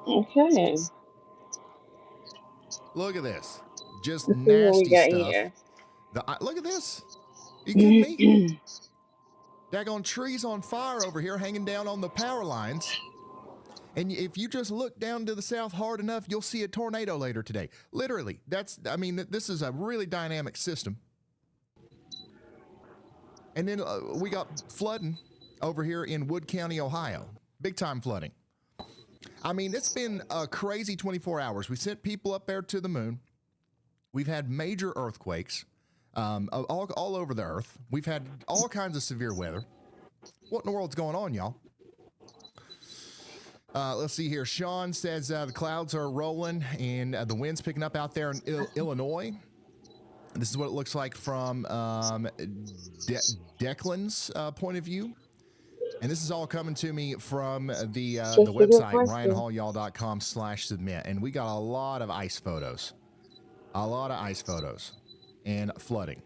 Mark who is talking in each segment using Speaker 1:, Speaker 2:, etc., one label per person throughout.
Speaker 1: Okay.
Speaker 2: Look at this. Just
Speaker 1: Let's see what we
Speaker 2: nasty
Speaker 1: got
Speaker 2: stuff.
Speaker 1: here.
Speaker 2: Look at this. You kidding me? Daggone trees on fire over here hanging down on the power lines. And if you just look down to the south hard enough, you'll see a tornado later today. Literally, this is a really dynamic system. And then we got flooding over here in Wood County, Ohio. Big time flooding. I mean, it's been a crazy 24 hours. We sent people up there to the moon. We've had major earthquakes all over the earth. We've had all kinds of severe weather. What in the world's going on, y'all? Let's see here. Sean says the clouds are rolling and the wind's picking up out there in Illinois. This is what it looks like from Declan's point of view. And this is all coming to me from the website, ryanhallyall.com/submit. And we got a lot of ice photos. A lot of ice photos and flooding.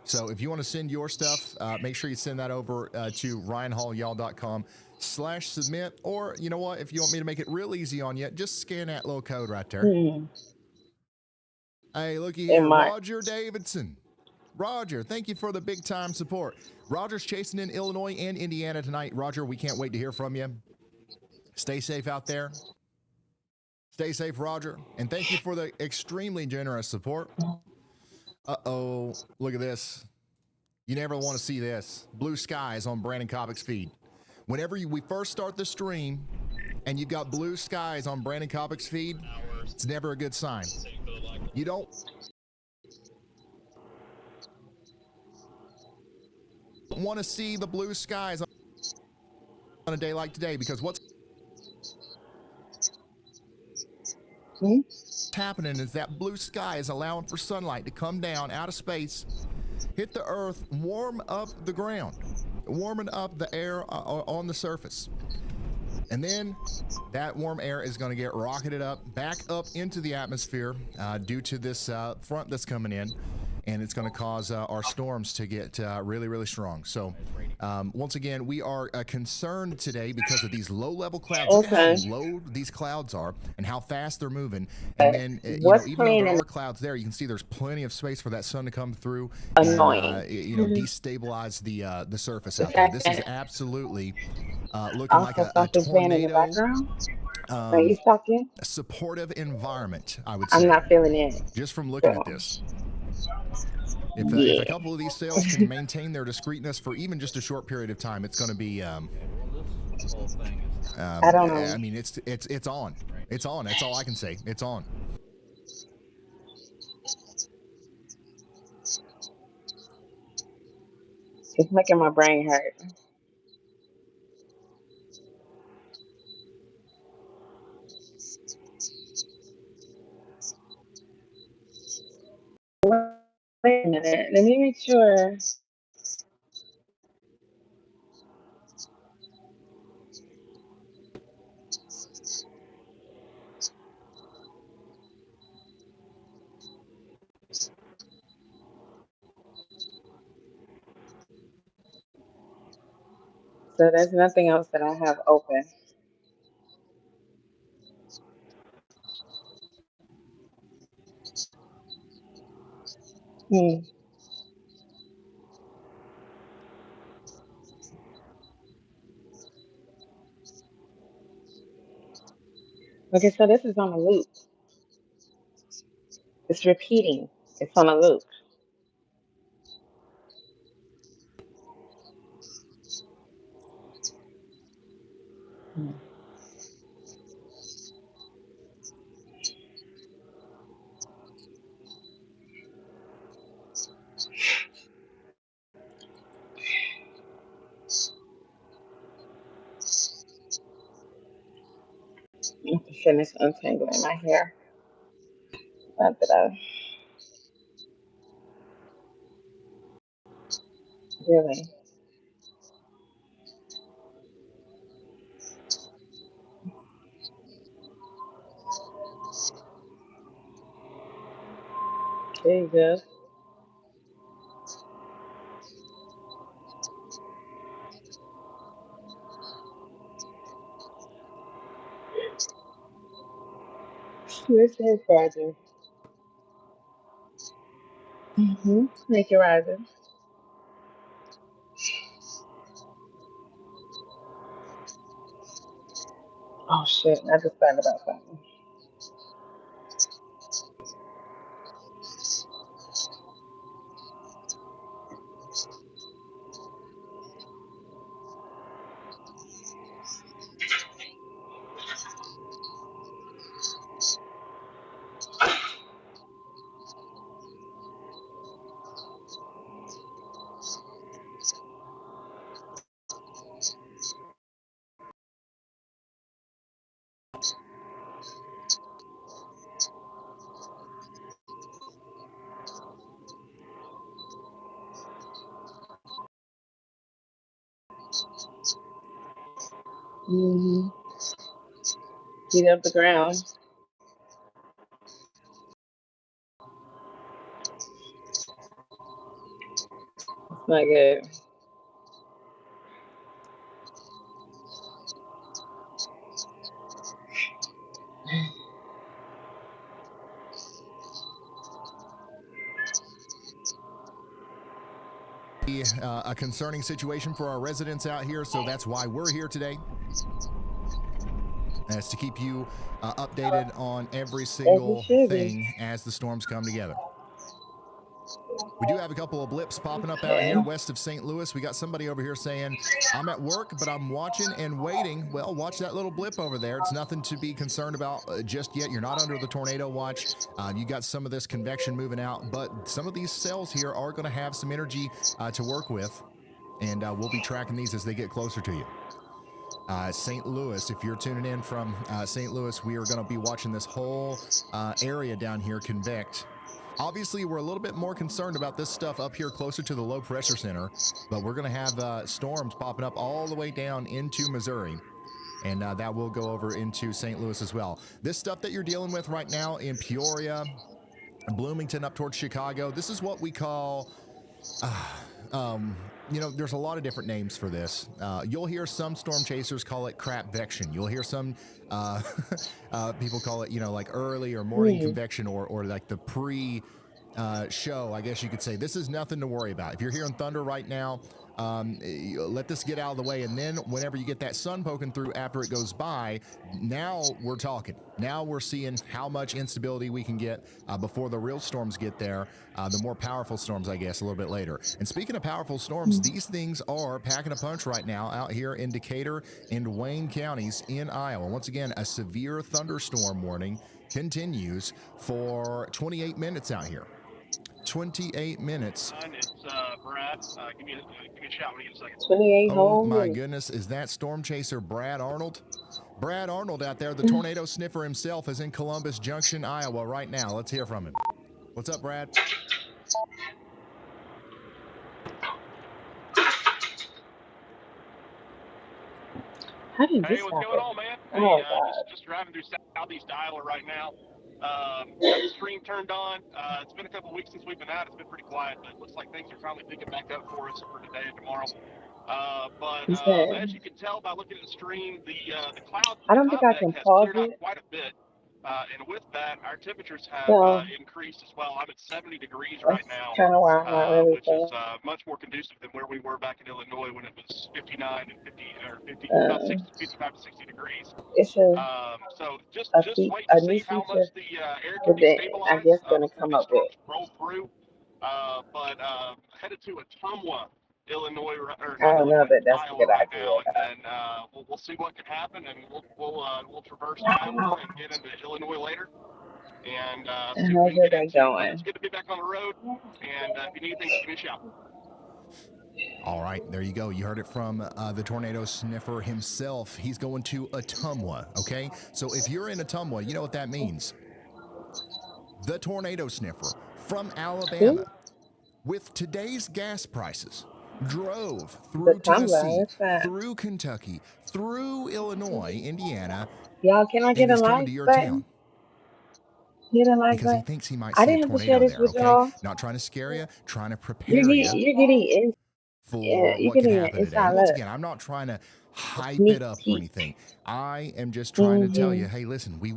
Speaker 2: So if you want to send your stuff, make sure you send that over to ryanhallyall.com/submit. Or, you know what, if you want me to make it real easy on you, just scan that little code right there. Hey, looky here, Roger Davidson. Roger, thank you for the big time support. Roger's chasing in Illinois and Indiana tonight. Roger, we can't wait to hear from you. Stay safe out there. Stay safe, Roger. And thank you for the extremely generous support. Uh-oh, look at this. You never want to see this. Blue skies on Brandon Kovick's feed. Whenever we first start the stream and you've got blue skies on Brandon Kovick's feed, it's never a good sign. You don't want to see the blue skies on a day like today, because what's happening is that blue sky is allowing for sunlight to come down out of space, hit the earth, warm up the ground, warming up the air on the surface. And then that warm air is going to get rocketed back up into the atmosphere due to this front that's coming in. And it's going to cause our storms to get really, really strong. So once again, we are concerned today because of these low-level clouds. Look at how low these clouds are and how fast they're moving. And then, even though there are clouds there, you can see there's plenty of space for that sun to come through and, destabilize the surface out there. This is absolutely looking like a tornado. A supportive environment, I would say.
Speaker 1: I'm not feeling it.
Speaker 2: Just from looking at this. If a couple of these sails can maintain their discreetness for even just a short period of time, it's going to be. I don't know. I mean, it's on. It's on. That's all I can say. It's on.
Speaker 1: It's making my brain hurt. Wait a minute. Let me make sure. So there's nothing else that I have open. Okay, so this is on a loop. It's repeating. It's on a loop. I have to finish untangling my hair. Not that I really. There you go. This is rising. Make it rising. Oh shit! I just thought about something. Mm-hmm. Heat up the ground. It's not good.
Speaker 2: A concerning situation for our residents out here, so that's why we're here today. That's to keep you updated on every single thing as the storms come together. We do have a couple of blips popping up out here west of St. Louis. We got somebody over here saying, I'm at work, but I'm watching and waiting. Well, watch that little blip over there. It's nothing to be concerned about just yet. You're not under the tornado watch. You got some of this convection moving out, but some of these cells here are going to have some energy to work with, and we'll be tracking these as they get closer to you. St. Louis, if you're tuning in from St. Louis, we are going to be watching this whole area down here convect. Obviously, we're a little bit more concerned about this stuff up here closer to the low pressure center, but we're going to have storms popping up all the way down into Missouri, and that will go over into St. Louis as well. This stuff that you're dealing with right now in Peoria, Bloomington, up towards Chicago, this is what we call, you know, there's a lot of different names for this. You'll hear some storm chasers call it crapvection. You'll hear some people call it, you know, like early or morning convection, or like the pre-show, I guess you could say. This is nothing to worry about. If you're hearing thunder right now, let this get out of the way, and then whenever you get that sun poking through after it goes by, now we're talking. Now we're seeing how much instability we can get before the real storms get there, the more powerful storms, I guess, a little bit later. And speaking of powerful storms, these things are packing a punch right now out here in Decatur and Wayne counties in Iowa. Once again, a severe thunderstorm warning continues for 28 minutes out here. 28 minutes.
Speaker 3: It's Brad. Give me a shout when you get a second.
Speaker 1: 28
Speaker 2: Oh my goodness, is that storm chaser Brad Arnold? Brad Arnold out there, the tornado sniffer himself, is in Columbus Junction, Iowa right now. Let's hear from him. What's up, Brad?
Speaker 1: How did this
Speaker 3: Hey, what's going on, man?
Speaker 1: Oh,
Speaker 3: just driving through Southeast Iowa right now. Got the stream turned on. It's been a couple weeks since we've been out. It's been pretty quiet, but it looks like things are finally picking back up for us for today and tomorrow. But as you can tell by looking at the stream, the clouds
Speaker 1: I don't think I can pause
Speaker 3: cleared out
Speaker 1: it.
Speaker 3: quite a bit. And with that, our temperatures have
Speaker 1: So,
Speaker 3: increased as well. I'm at 70 degrees right now,
Speaker 1: kind of why I'm not really
Speaker 3: which is much more conducive than where we were back in Illinois when it was 59 and 50 or 50, about 60, 55 to 60 degrees.
Speaker 1: It's
Speaker 3: So just wait
Speaker 1: a
Speaker 3: to
Speaker 1: new
Speaker 3: see how
Speaker 1: feature
Speaker 3: much the air can be
Speaker 1: that I
Speaker 3: stabilized
Speaker 1: guess going to
Speaker 3: before
Speaker 1: come
Speaker 3: these
Speaker 1: up with.
Speaker 3: storms roll through. But headed to Ottumwa, Illinois, or
Speaker 1: I
Speaker 3: not
Speaker 1: don't know
Speaker 3: Illinois,
Speaker 1: that that's a
Speaker 3: Iowa
Speaker 1: good
Speaker 3: right
Speaker 1: idea.
Speaker 3: now, and then we'll see what can happen, and we'll traverse Iowa and get into Illinois later, and see what we can get into. But it's good to be back on the road, and if you need anything, give me a shout.
Speaker 2: All right, there you go. You heard it from the tornado sniffer himself. He's going to Ottumwa, okay? So if you're in Ottumwa, you know what that means. The tornado sniffer from Alabama, with today's gas prices, drove through Tennessee, through Kentucky, through Illinois, Indiana,
Speaker 1: Y'all, can I get a
Speaker 2: coming
Speaker 1: like
Speaker 2: to your
Speaker 1: button?
Speaker 2: town.
Speaker 1: Get a like
Speaker 2: Because
Speaker 1: button?
Speaker 2: he thinks he might
Speaker 1: I
Speaker 2: see a
Speaker 1: didn't have to
Speaker 2: tornado
Speaker 1: share this
Speaker 2: there,
Speaker 1: with
Speaker 2: okay?
Speaker 1: y'all.
Speaker 2: Not trying to scare you, trying to prepare you
Speaker 1: You're getting
Speaker 2: for what could happen today. And once again, I'm not trying to hype
Speaker 1: Sneak
Speaker 2: it up or
Speaker 1: peek.
Speaker 2: anything. I am just trying to tell you,
Speaker 1: Mm-hmm.
Speaker 2: hey, listen, we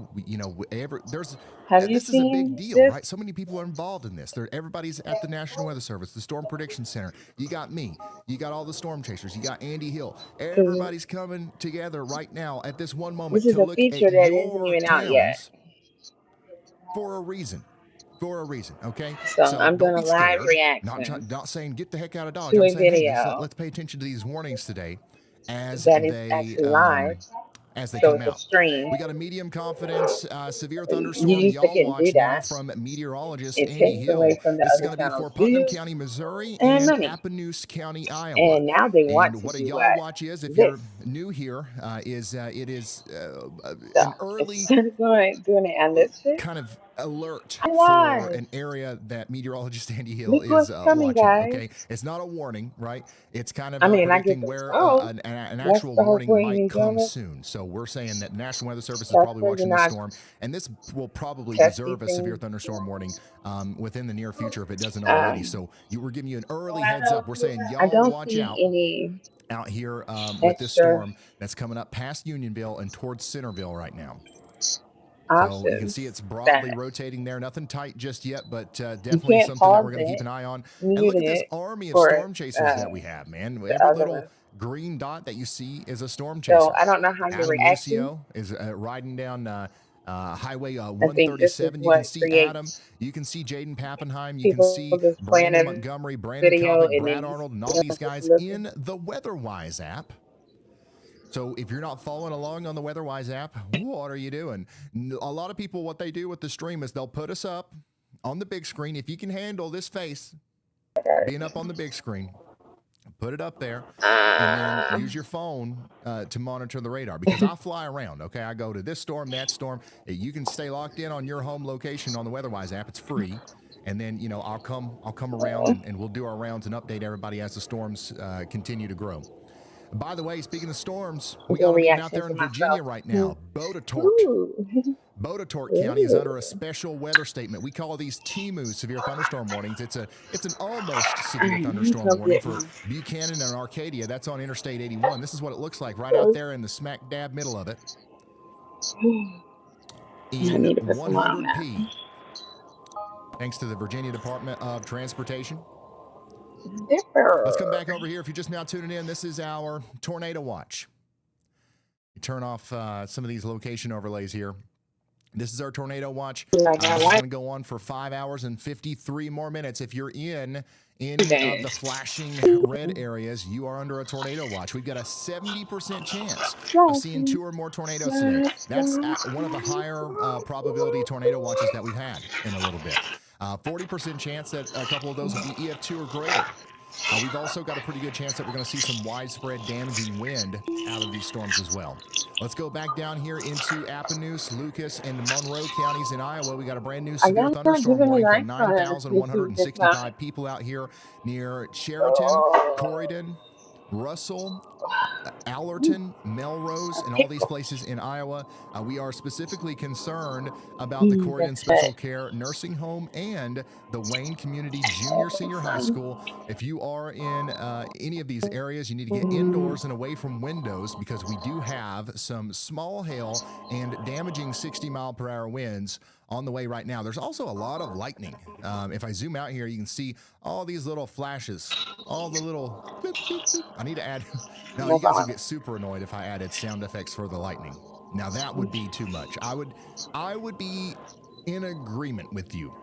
Speaker 1: Have you
Speaker 2: this is a big
Speaker 1: seen
Speaker 2: deal,
Speaker 1: this?
Speaker 2: right? So many people are involved in this. Everybody's at the National Weather Service, the Storm Prediction Center. You got me. You got all the storm chasers. You got Andy Hill.
Speaker 1: Because
Speaker 2: Everybody's coming together right now at this one moment
Speaker 1: this is
Speaker 2: to
Speaker 1: a
Speaker 2: look
Speaker 1: feature
Speaker 2: at
Speaker 1: that isn't
Speaker 2: your
Speaker 1: even out yet.
Speaker 2: towns for a reason. For a reason, okay?
Speaker 1: So
Speaker 2: So
Speaker 1: I'm
Speaker 2: don't
Speaker 1: doing a
Speaker 2: be
Speaker 1: live
Speaker 2: scared.
Speaker 1: reaction
Speaker 2: Not saying get the heck out of Dodge.
Speaker 1: to
Speaker 2: I'm
Speaker 1: a
Speaker 2: saying, hey,
Speaker 1: video
Speaker 2: let's pay attention to these warnings today
Speaker 1: that is actually live.
Speaker 2: as they
Speaker 1: So
Speaker 2: come
Speaker 1: it's a
Speaker 2: out.
Speaker 1: stream.
Speaker 2: We got a medium confidence severe
Speaker 1: You
Speaker 2: thunderstorm.
Speaker 1: used to
Speaker 2: Y'all
Speaker 1: couldn't do
Speaker 2: watch now
Speaker 1: that.
Speaker 2: from meteorologist
Speaker 1: It
Speaker 2: Andy
Speaker 1: takes away
Speaker 2: Hill.
Speaker 1: from the
Speaker 2: This is
Speaker 1: other
Speaker 2: going to be for
Speaker 1: channels'
Speaker 2: Putnam
Speaker 1: views
Speaker 2: County, Missouri,
Speaker 1: and
Speaker 2: and
Speaker 1: money.
Speaker 2: Appanoose County, Iowa.
Speaker 1: And now they want
Speaker 2: And
Speaker 1: to
Speaker 2: what a
Speaker 1: do
Speaker 2: y'all
Speaker 1: what?
Speaker 2: watch is, if
Speaker 1: This.
Speaker 2: you're new here, it is
Speaker 1: So
Speaker 2: an early
Speaker 1: instead of doing it on this shit,
Speaker 2: kind of alert
Speaker 1: I'm
Speaker 2: for
Speaker 1: live.
Speaker 2: an area that meteorologist Andy Hill
Speaker 1: Look
Speaker 2: is
Speaker 1: what's coming,
Speaker 2: watching.
Speaker 1: guys.
Speaker 2: Okay, it's not a warning, right? It's kind of
Speaker 1: I mean, I get
Speaker 2: predicting
Speaker 1: the
Speaker 2: where
Speaker 1: tone.
Speaker 2: an
Speaker 1: That's
Speaker 2: actual
Speaker 1: the whole
Speaker 2: warning
Speaker 1: point. You
Speaker 2: might come
Speaker 1: enjoying it?
Speaker 2: soon. So we're saying that National Weather Service is
Speaker 1: That's
Speaker 2: probably
Speaker 1: where you're
Speaker 2: watching this
Speaker 1: not
Speaker 2: storm, and this will probably
Speaker 1: testy
Speaker 2: deserve a severe
Speaker 1: things.
Speaker 2: thunderstorm warning within the near future if it doesn't already. So we're giving you an early heads up. We're saying
Speaker 1: I
Speaker 2: y'all
Speaker 1: don't
Speaker 2: watch
Speaker 1: see
Speaker 2: out
Speaker 1: any
Speaker 2: out here with this
Speaker 1: extra
Speaker 2: storm that's coming up past Unionville and towards Centerville right now. So you can see it's
Speaker 1: options
Speaker 2: broadly
Speaker 1: that
Speaker 2: rotating there. Nothing tight just yet, but
Speaker 1: you
Speaker 2: definitely
Speaker 1: can't
Speaker 2: something that
Speaker 1: pause
Speaker 2: we're going to keep
Speaker 1: it,
Speaker 2: an eye on. And
Speaker 1: mute
Speaker 2: look at this
Speaker 1: it
Speaker 2: army of
Speaker 1: for
Speaker 2: storm chasers that we have, man.
Speaker 1: the
Speaker 2: Every
Speaker 1: other
Speaker 2: little
Speaker 1: one.
Speaker 2: green dot that you see is a storm
Speaker 1: So
Speaker 2: chaser.
Speaker 1: I don't know how you're
Speaker 2: Adam
Speaker 1: reacting.
Speaker 2: Lucio is riding down Highway
Speaker 1: I think this is
Speaker 2: 137. You can
Speaker 1: what
Speaker 2: see Adam.
Speaker 1: creates
Speaker 2: You can see Jaden Pappenheim. You can
Speaker 1: people
Speaker 2: see
Speaker 1: just playing
Speaker 2: Brandon
Speaker 1: a
Speaker 2: Montgomery, Brandon
Speaker 1: video
Speaker 2: Kovic,
Speaker 1: and
Speaker 2: Brad
Speaker 1: then
Speaker 2: Arnold, and
Speaker 1: you
Speaker 2: all these
Speaker 1: just
Speaker 2: guys
Speaker 1: looking.
Speaker 2: in the WeatherWise app. So if you're not following along on the WeatherWise app, what are you doing? A lot of people, what they do with the stream is they'll put us up on the big screen. If you can handle this face being up on the big screen, put it up there, and then use your phone to monitor the radar, because I fly around, okay? I go to this storm, that storm. You can stay locked in on your home location on the WeatherWise app. It's free. And then, I'll come around and we'll do our rounds and update everybody as the storms continue to grow. By the way, speaking of storms, we got them even out
Speaker 1: reaction
Speaker 2: there
Speaker 1: to
Speaker 2: in Virginia
Speaker 1: myself.
Speaker 2: right now. Bodetort.
Speaker 1: Ooh.
Speaker 2: Bodetort County is under a special weather statement. We call these TMU severe thunderstorm warnings. It's an almost severe thunderstorm
Speaker 1: Go
Speaker 2: warning
Speaker 1: get
Speaker 2: for
Speaker 1: me.
Speaker 2: Buchanan and Arcadia. That's on Interstate 81. This is what it looks like right out there in the smack dab middle of it.
Speaker 1: I
Speaker 2: In
Speaker 1: need to put some on that.
Speaker 2: 100p. Thanks to the Virginia Department of Transportation. Let's come back over here. If you're just now tuning in, this is our tornado watch. You turn off some of these location overlays here. This is our tornado watch. This is going to go on for 5 hours and 53 more minutes. If you're in any of the flashing red areas, you are under a tornado watch. We've got a 70% chance of seeing 2 or more tornadoes today. That's one of the higher probability tornado watches that we've had in a little bit. 40% chance that a couple of those will be EF2 or greater. We've also got a pretty good chance that we're going to see some widespread damaging wind out of these storms as well. Let's go back down here into Appanoose, Lucas, and Monroe counties in Iowa. We got a brand new severe thunderstorm warning for 9,165 people out here near Chariton, Corydon, Russell, Allerton, Melrose, and all these places in Iowa. We are specifically concerned about the Corydon Special Care Nursing Home and the Wayne Community Junior Senior High School. If you are in any of these areas, you need to get indoors and away from windows, because we do have some small hail and damaging 60-mile-per-hour winds on the way right now. There's also a lot of lightning. If I zoom out here, you can see all these little flashes, all the little boop, boop, boop. I need to add, now you guys would get super annoyed if I added sound effects for the lightning. Now that would be too much. I would be in agreement with you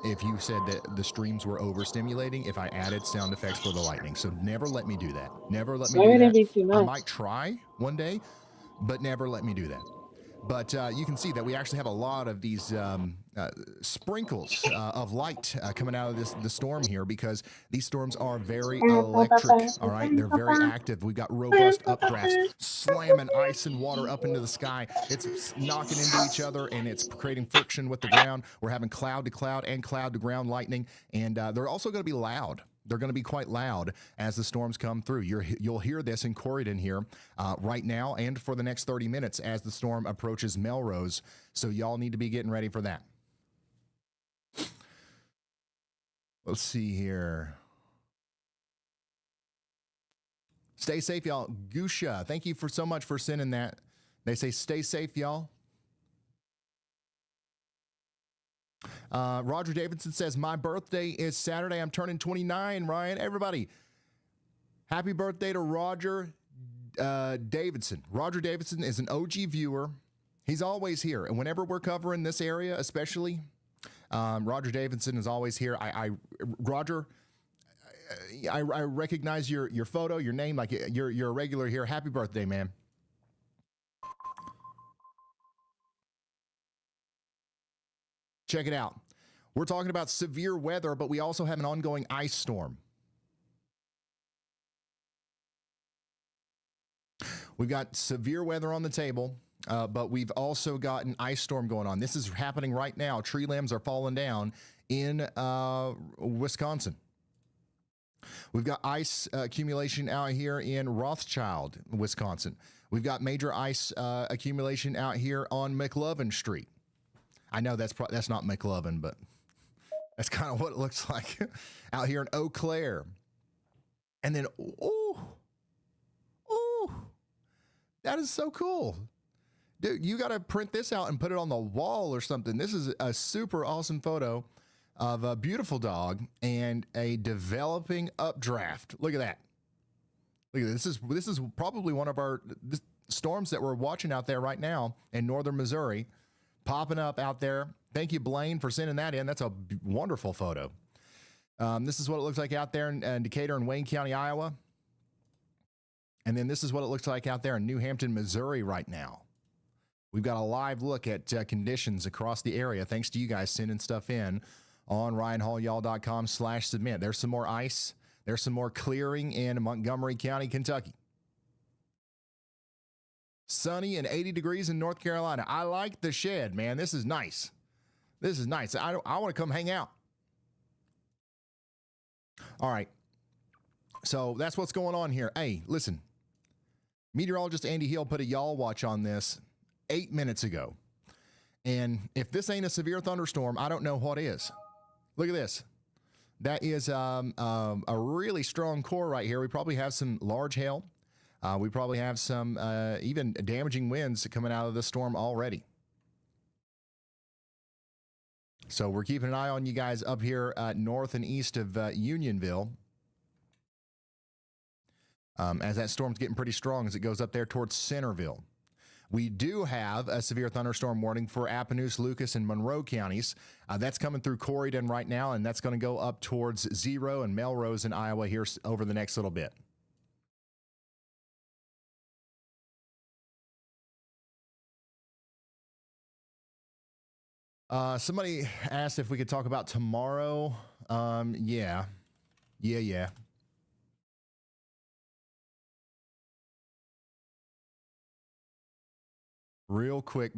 Speaker 2: if you said that the streams were overstimulating if I added sound effects for the lightning. So never let me do that. Never let me do that. I might try one day, but never let me do that. But you can see that we actually have a lot of these sprinkles of light coming out of the storm here, because these storms are very electric, all right? They're very active. We've got robust updrafts slamming ice and water up into the sky. It's knocking into each other, and it's creating friction with the ground. We're having cloud-to-cloud and cloud-to-ground lightning, and they're also going to be loud. They're going to be quite loud as the storms come through. You'll hear this in Corydon here right now and for the next 30 minutes as the storm approaches Melrose. So y'all need to be getting ready for that. Let's see here. Stay safe, y'all. Gusha, thank you for so much for sending that. They say stay safe, y'all. Roger Davidson says, my birthday is Saturday. I'm turning 29, Ryan. Everybody, happy birthday to Roger Davidson. Roger Davidson is an OG viewer. He's always here. And whenever we're covering this area, especially, Roger Davidson is always here. Roger, I recognize your photo, your name, like you're a regular here. Happy birthday, man. Check it out. We're talking about severe weather, but we also have an ongoing ice storm. We've got severe weather on the table, but we've also got an ice storm going on. This is happening right now. Tree limbs are falling down in Wisconsin. We've got ice accumulation out here in Rothschild, Wisconsin. We've got major ice accumulation out here on McLovin Street. I know that's not McLovin, but that's kind of what it looks like out here in Eau Claire. And then, ooh, that is so cool. Dude, you got to print this out and put it on the wall or something. This is a super awesome photo of a beautiful dog and a developing updraft. Look at that. Look at this. This is probably one of our storms that we're watching out there right now in northern Missouri, popping up out there. Thank you, Blaine, for sending that in. That's a wonderful photo. This is what it looks like out there in Decatur and Wayne County, Iowa. And then this is what it looks like out there in New Hampton, Missouri right now. We've got a live look at conditions across the area. Thanks to you guys sending stuff in on RyanHallYall.com/submit. There's some more ice. There's some more clearing in Montgomery County, Kentucky. Sunny and 80 degrees in North Carolina. I like the shed, man. This is nice. This is nice. I want to come hang out. All right. So that's what's going on here. Hey, listen. Meteorologist Andy Hill put a y'all watch on this 8 minutes ago. And if this ain't a severe thunderstorm, I don't know what is. Look at this. That is a really strong core right here. We probably have some large hail. We probably have some even damaging winds coming out of the storm already. So we're keeping an eye on you guys up here north and east of Unionville. As that storm's getting pretty strong as it goes up there towards Centerville. We do have a severe thunderstorm warning for Appanoose, Lucas, and Monroe counties. That's coming through Corydon right now, and that's going to go up towards Zero and Melrose in Iowa here over the next little bit. Somebody asked if we could talk about tomorrow. Yeah. Real quick.